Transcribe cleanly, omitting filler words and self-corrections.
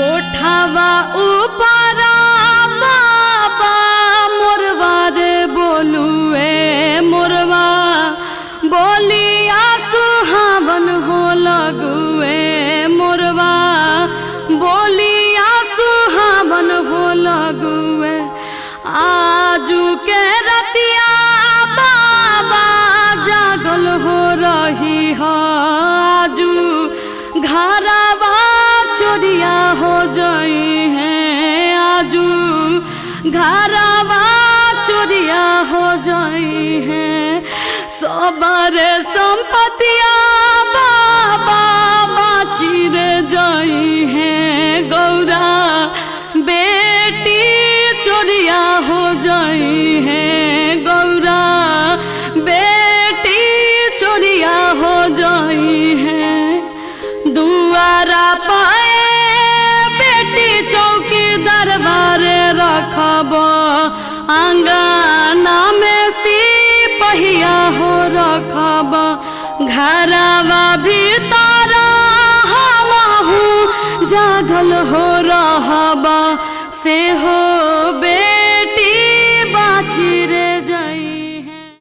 कोठावा ऊपरा बाबा मोरवा रे बोलुए मोरवा बोलिया सुहावन हो लगुए मोरवा बोलिया सुहावन हो लगुए आजू के रतिया बाबा जागल हो रही है आजू घरवा चोरिया हो जाई हैं आजू घरवा चोरिया हो जाई हैं सबरे संपत्तिया बाबा बाची रे जाई हैं गौरा बेटी चोरिया हो जाई हैं गौरा बेटी चोरिया हो जाई हैं दुआरा पाए बेटी चौकी दरबारे रखब आंगना में सिपहिया हो रखब घरवा भी